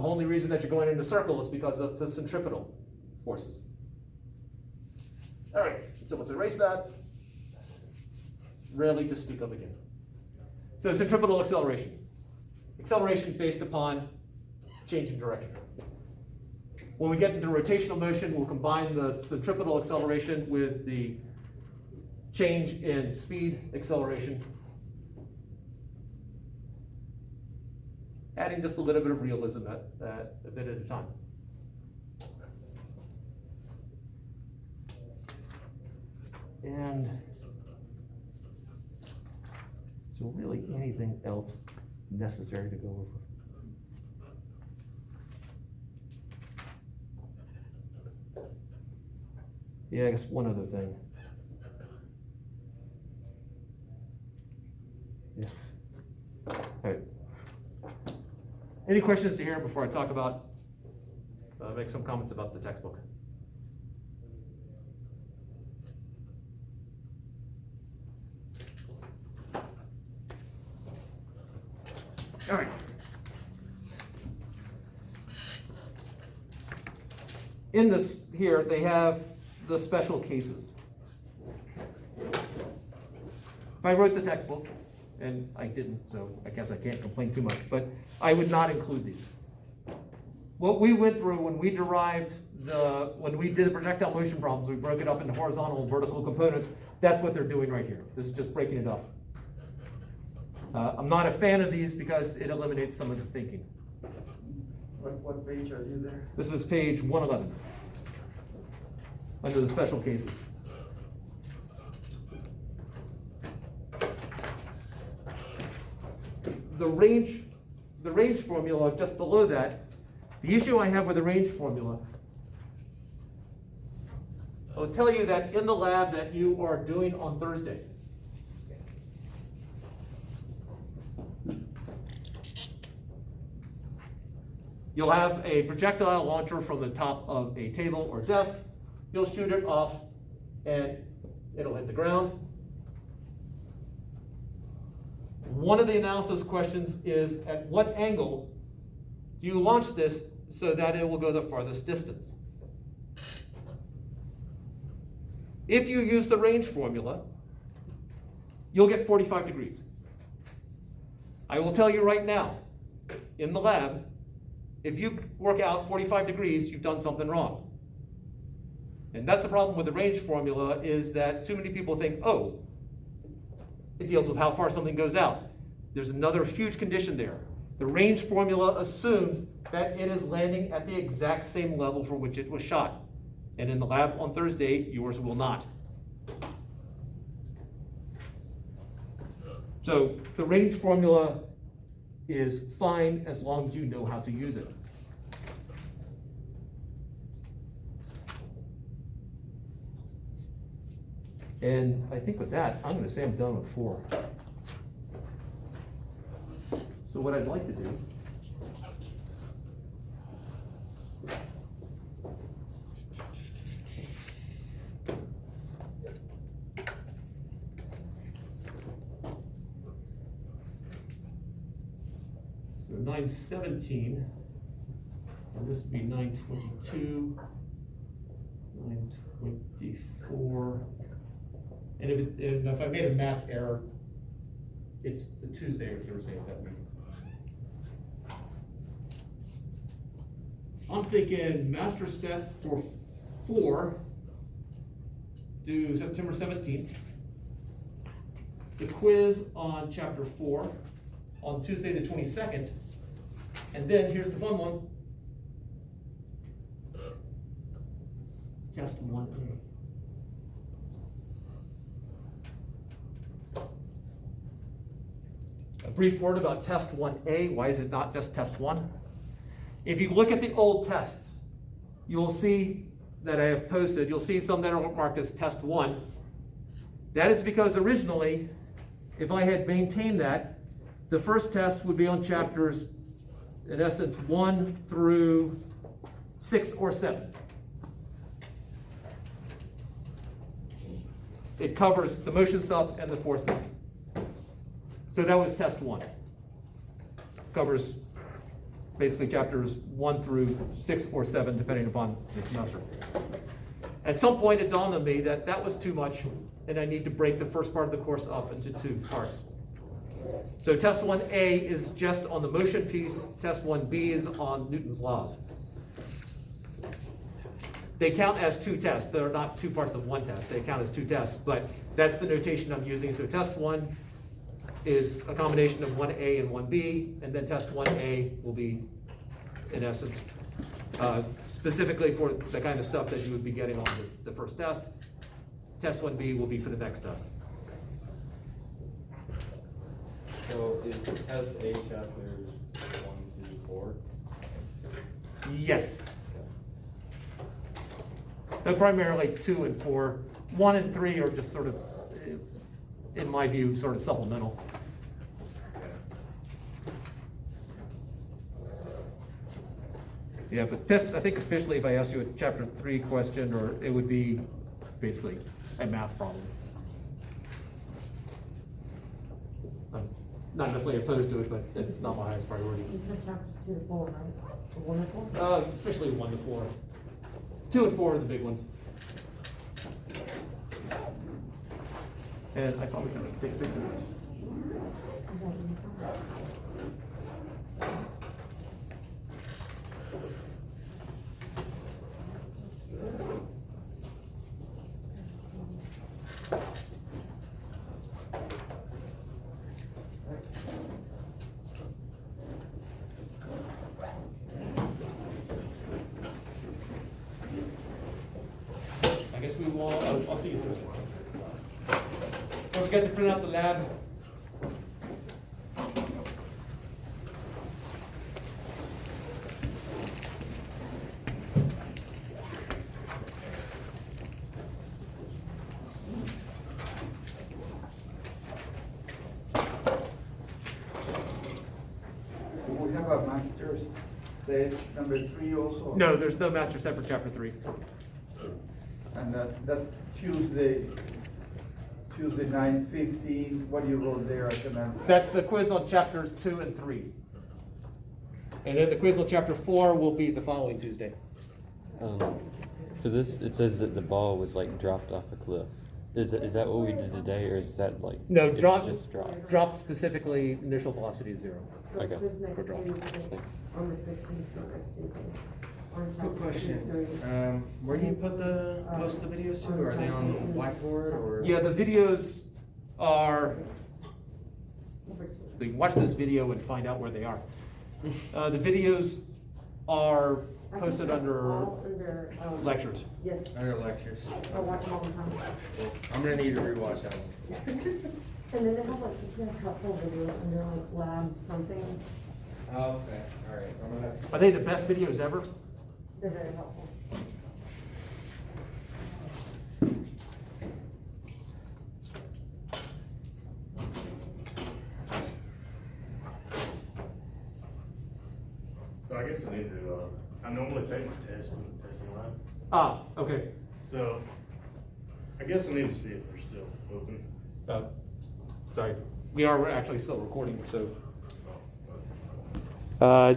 The only reason that you're going in a circle is because of the centripetal forces. All right, so let's erase that. Rarely to speak of again. So centripetal acceleration. Acceleration based upon change in direction. When we get into rotational motion, we'll combine the centripetal acceleration with the change in speed acceleration, adding just a little bit of realism a bit at a time. And so really anything else necessary to go over? Yeah, I guess one other thing. Yeah. All right. Any questions to hear before I talk about, make some comments about the textbook? All right. In this here, they have the special cases. If I wrote the textbook, and I didn't, so I guess I can't complain too much, but I would not include these. What we went through when we derived when we did the projectile motion problems, we broke it up into horizontal and vertical components. That's what they're doing right here. This is just breaking it up. I'm not a fan of these because it eliminates some of the thinking. What page are you there? This is page 111, under the special cases. The range formula just below that, the issue I have with the range formula, I'll tell you that in the lab that you are doing on Thursday, you'll have a projectile launcher from the top of a table or desk. You'll shoot it off and it'll hit the ground. One of the analysis questions is, at what angle do you launch this so that it will go the farthest distance? If you use the range formula, you'll get 45 degrees. I will tell you right now, in the lab, if you work out 45 degrees, you've done something wrong. And that's the problem with the range formula, is that too many people think, oh, it deals with how far something goes out. There's another huge condition there. The range formula assumes that it is landing at the exact same level from which it was shot. And in the lab on Thursday, yours will not. So the range formula is fine as long as you know how to use it. And I think with that, I'm going to say I'm done with 4. So what I'd like to do so 917, and this would be 922, 924. And if I made a math error, it's the Tuesday or Thursday of that week. I'm thinking master set for 4, due September 17th. The quiz on chapter 4 on Tuesday the 22nd. And then here's the fun one. Test 1A. A brief word about test 1A. Why is it not just test 1? If you look at the old tests, you'll see that I have posted, you'll see some that are marked as test 1. That is because originally, if I had maintained that, the first test would be on chapters, in essence, 1 through 6 or 7. It covers the motion stuff and the forces. So that was test 1. Covers basically chapters 1 through 6 or 7, depending upon the semester. At some point, it dawned on me that that was too much, and I need to break the first part of the course up into 2 parts. So test 1A is just on the motion piece, test 1B is on Newton's laws. They count as 2 tests, they're not 2 parts of 1 test, they count as 2 tests, but that's the notation I'm using. So test 1 is a combination of 1A and 1B, and then test 1A will be, in essence, specifically for the kind of stuff that you would be getting on the first test. Test 1B will be for the next test. So is test A chapters 1 through 4? Yes. Primarily 2 and 4. 1 and 3 are just sort of, in my view, sort of supplemental. Yeah, but I think officially if I asked you a chapter 3 question, or it would be basically a math problem. I'm not necessarily opposed to it, but it's not my highest priority. You said chapters 2 to 4, right? Or 1 to 4? Officially 1 to 4. 2 and 4 are the big ones. And I probably can take pictures of this. I guess we will, I'll see you through. Don't forget to print out the lab. Do we have a master set number 3 also? No, there's no master set for chapter 3. And that Tuesday 9:15, what you wrote there at the map? That's the quiz on chapters 2 and 3. And then the quiz on chapter 4 will be the following Tuesday. For this, it says that the ball was like dropped off a cliff. Is that what we did today, or is that like? No, it's drop, just dropped. drop specifically, initial velocity is 0. So Okay. quiz next For drop. Tuesday, Thanks. on the 15th, so next Tuesday. On Quick chapter question, 3. where do you post the videos to? Are they on Blackboard or? Yeah, the videos are, so you can watch this video and find out where they are. The videos are I think posted they're under all under, lectures. Yes, Under lectures. I watch them all the time. I'm gonna need to rewatch that one. And then they have like, you can helpful video under like lab something, Oh, okay, alright, I'm gonna. Are they the best videos ever? they're very helpful. So I guess I need to, I normally take my test in the testing lab, Ah, okay. so I guess I need to see if they're still open. Sorry, we are actually still recording, so. Oh,